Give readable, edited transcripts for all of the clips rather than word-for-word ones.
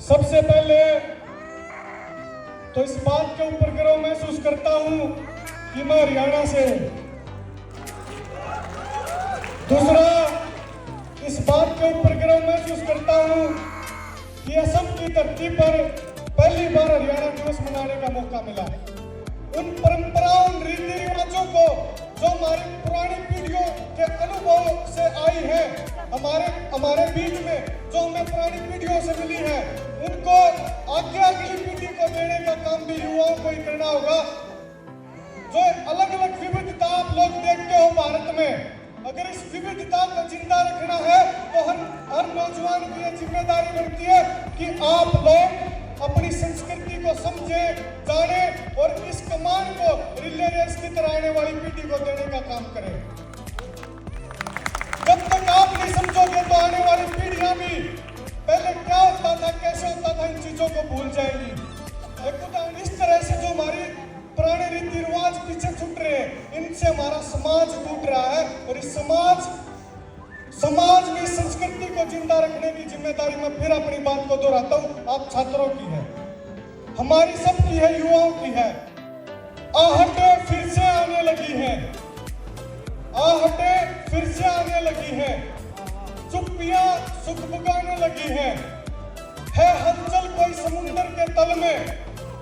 सबसे पहले तो इस बात के ऊपर गर्व महसूस करता हूं कि मैं हरियाणा से हूं। दूसरा, इस बात के ऊपर गर्व महसूस करता हूं कि असम की धरती पर पहली बार हरियाणा दिवस मनाने का मौका मिला। उन परंपराओं, उन रीति रिवाजों को जो हमारी पुरानी पीढ़ियों के अनुभव से आई है, हमारे बीच में जो हमें पुरानी पीढ़ियों से मिली है, उनको आगे अगली पीढ़ी को देने का काम भी युवाओं को ही करना होगा। जो अलग अलग विविधता आप लोग देखते हो भारत में, अगर इस विविधता को जिंदा रखना है तो हर नौजवान की यह जिम्मेदारी बनती है कि आप लोग अपनी संस्कृति को समझे, जाने और इस कमान को रिले रेस की तरह आने वाली पीढ़ी को देने का काम करें। जब तक आप नहीं समझोगे तो आने वाली पीढ़ियां भी पहले क्या होता था, कैसे होता था, इन चीजों को भूल जाएंगी। एक उदाहरण, इस तरह से जो हमारी पुराने रीति रिवाज पीछे छूट रहे हैं, इनसे हमारा समाज टूट रहा है। और इस समाज में संस्कृति को जिंदा रखने की जिम्मेदारी में फिर अपनी बात को दोहराता हूं, आप छात्रों की है, हमारी सबकी है, युवाओं की है। आहटें फिर से आने लगी हैं, आहटें फिर से आने लगी हैं, चुप्पियां सुख बुगाने लगी हैं। है हलचल कोई समुद्र के तल में,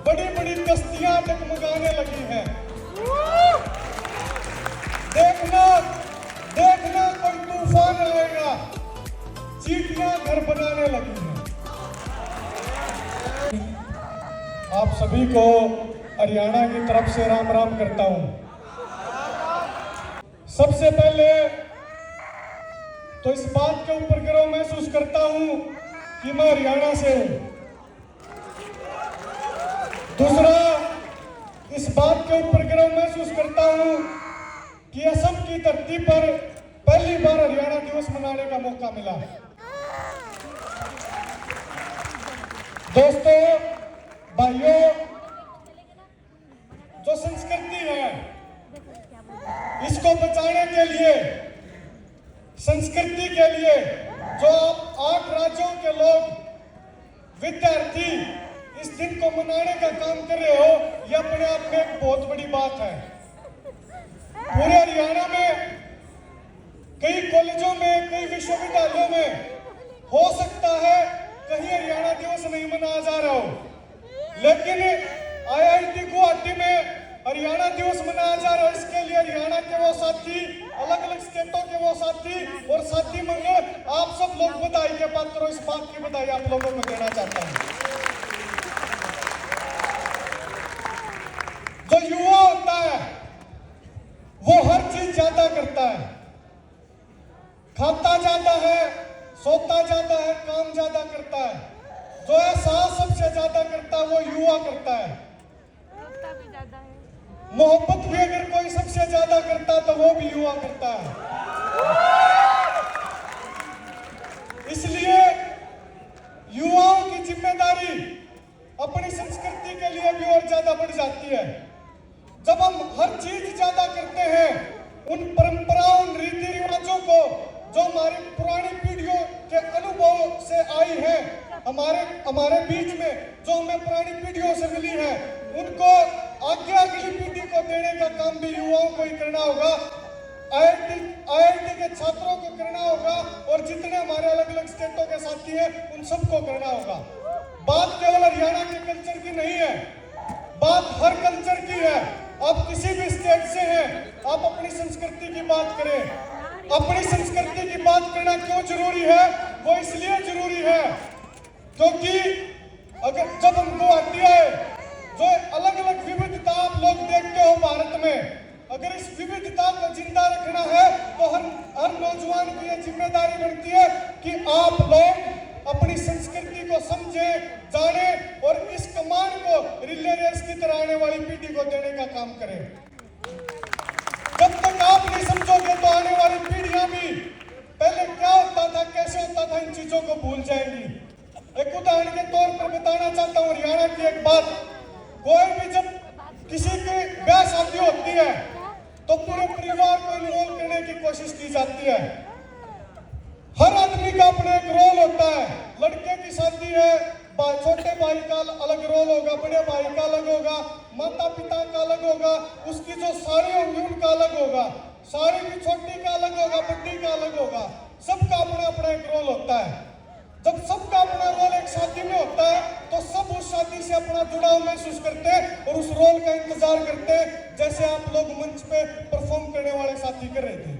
बड़ी बड़ी कश्तियां डगमगाने लगी हैं। देखना कोई तूफान आएगा, चींटियां घर बनाने लगी हैं। आप सभी को हरियाणा की तरफ से राम राम करता हूं। सबसे पहले तो इस बात के ऊपर गर्व महसूस करता हूं कि मैं हरियाणा से हूं। दूसरा, इस बात के ऊपर गर्व महसूस करता हूं कि असम की धरती पर पहली बार हरियाणा दिवस मनाने का मौका मिला। दोस्तों, भाइयों, जो संस्कृति है, इसको बचाने के लिए, संस्कृति के लिए जो आप 8 राज्यों के लोग, विद्यार्थी इस दिन को मनाने का काम कर रहे हो, यह अपने आप में एक बहुत बड़ी बात है। पूरे हरियाणा में कई कॉलेजों में, कई विश्वविद्यालयों में हो सकता है कहीं हरियाणा दिवस नहीं मनाया जा रहा हो, लेकिन IIT गुवाहाटी में हरियाणा दिवस मनाया जा रहा है। इसके लिए हरियाणा के वो साथी, अलग अलग स्टेटों के वो साथी और साथी मंगे, आप सब लोग बधाई के पात्र हो। इस बात की बधाई आप लोगों को देना चाहता हूं। जो युवा होता है वो हर चीज ज्यादा करता है, खाता ज्यादा है, सोता ज्यादा है, काम ज्यादा करता है। जो एहसास सबसे ज्यादा करता है वो युवा करता है। मोहब्बत भी अगर कोई सबसे ज्यादा करता तो वो भी युवा करता है। इसलिए युवाओं की जिम्मेदारी अपनी संस्कृति के लिए भी और ज्यादा बढ़ जाती है। जब हम हर चीज ज्यादा करते हैं, उन परंपराओं, उन रीति रिवाजों को जो हमारी पुरानी पीढ़ियों के अनुभव से आई है, हमारे बीच में जो हमें पुरानी पीढ़ियों से मिली है, उनको आगे अगली पीढ़ी को देने का काम भी युवाओं को ही करना होगा। IIT के छात्रों को करना होगा और जितने हमारे अलग अलग स्टेटों के साथी हैं उन सबको करना होगा। बात केवल हरियाणा के कल्चर की नहीं है, बात हर कल्चर की है। आप किसी भी स्टेट से हैं, आप अपनी संस्कृति की बात करें। अपनी संस्कृति की बात करना क्यों जरूरी है? वो इसलिए जरूरी है क्योंकि अगर जब हम गुवाहाटी आए, जो अलग अलग विविधता आप लोग देखते हो भारत में, अगर इस विविधता को जिंदा रखना है तो हर नौजवान की यह जिम्मेदारी बनती है कि आप लोग अपनी संस्कृति को समझे, जाने और इस कमान को रिले रेस की तरह आने वाली पीढ़ी को देने का काम करें। जब तक आप नहीं समझोगे तो आने वाली पीढ़ियां भी पहले क्या होता था, कैसे होता था, इन चीजों को भूल जाएंगी। एक उदाहरण के तौर पर बताना चाहता हूँ हरियाणा की एक बात। कोई भी जब किसी की ब्याह शादी होती है तो पूरे परिवार को इन्वॉल्व करने की कोशिश की जाती है। हर आदमी का अपना एक रोल होता है। लड़के की शादी है छोटे भाई का अलग रोल होगा, बड़े भाई का अलग होगा, माता पिता का अलग होगा, उसकी जो साड़ी होंगी उनका अलग होगा, साड़ी भी छोटी का अलग होगा, बड़ी का अलग होगा। सबका अपना अपना एक रोल होता है। जब सबका अपना रोल एक शादी में होता है तो सब उस शादी से अपना जुड़ाव महसूस करते हैं और उस रोल का इंतजार करते हैं, जैसे आप लोग मंच पे परफॉर्म करने वाले साथी कर रहे थे।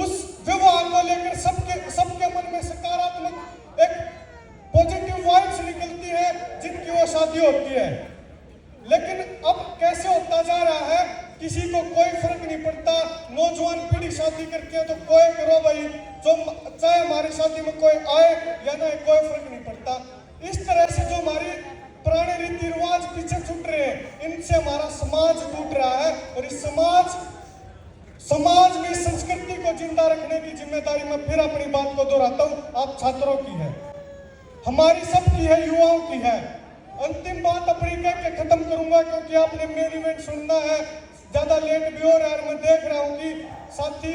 उस विवाह को लेकर सबके मन में सकारात्मक एक पॉजिटिव वाइब्स निकलती है जिनकी वो शादी होती है। लेकिन अब कैसे होता जा रहा है, किसी को कोई फर्क नहीं पड़ता। नौजवान पीढ़ी शादी करती है तो कोई करो भाई, जो चाहे हमारी शादी में कोई आए या ना, कोई फर्क नहीं पड़ता। इस तरह से जो हमारी पुराने रीति रिवाज पीछे छूट रहे हैं, इनसे हमारा समाज टूट रहा है। और इस समाज में संस्कृति को जिंदा रखने की जिम्मेदारी मैं फिर अपनी बात को दोहराता हूँ, आप छात्रों की है, हमारी सबकी है, युवाओं की है। अंतिम बात अपनी कह के खत्म करूंगा क्योंकि आपने मेन इवेंट सुनना है, ज्यादा लेट भी हो रहा है। मैं देख रहा हूँ कि साथी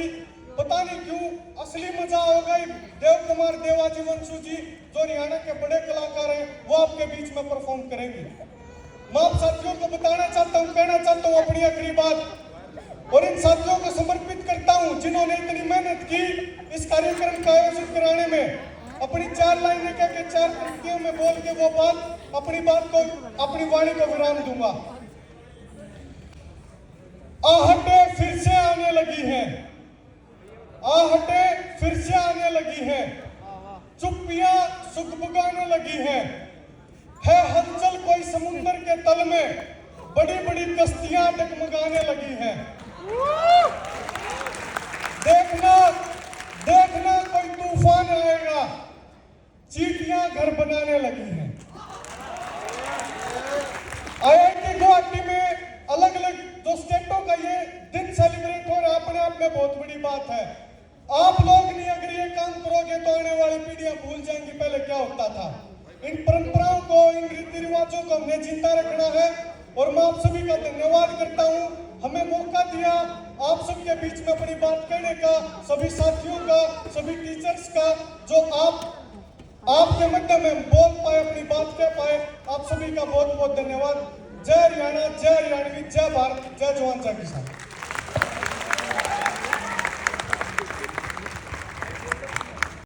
पता नहीं क्यों असली मजा होगा देव कुमार देवाजी वंशु जी जो हरियाणा के बड़े कलाकार हैं, वो आपके बीच में परफॉर्म करेंगे। मैं आप साथियों को बताना चाहता हूँ, कहना चाहता हूँ अपनी आखिरी बात, और इन साथियों को समर्पित करता हूँ जिन्होंने इतनी मेहनत की इस कार्यक्रम का आयोजित कराने में। अपनी 4 लाइनें कह के 4 पंक्तियों में बोल के वो बात अपनी वाणी को विराम दूंगा। आहटें फिर से आने लगी हैं, आहटें फिर से आने लगी हैं, चुप्पियां सुख बुगाने लगी हैं, है हलचल कोई समुंदर के तल में, बड़ी बड़ी कश्तियां डगमगाने लगी हैं। देखना कोई तूफान आएगा, चींटियां घर बनाने लगी हैं। IIT गुवाहाटी में अलग अलग जो स्टेटों का ये दिन सेलिब्रेट हो रहा है, अपने आप में बहुत बड़ी बात है। आप लोग नहीं अगर ये काम करोगे तो आने वाली पीढ़ियां भूल जाएंगी पहले क्या होता था। इन परंपराओं को, इन रीति रिवाजों को हमने जिंदा रखना है। और मैं आप सभी का धन्यवाद करता हूं, हमें मौका दिया आप सबके बीच में अपनी बात कहने का, सभी साथियों का, सभी टीचर्स का, जो आपके मध्य में बोल पाए, अपनी बात कह पाए। आप सभी का बहुत बहुत धन्यवाद। जय हरियाणा, जय हरियाणवी, जय भारत, जय जवान, जय किसान।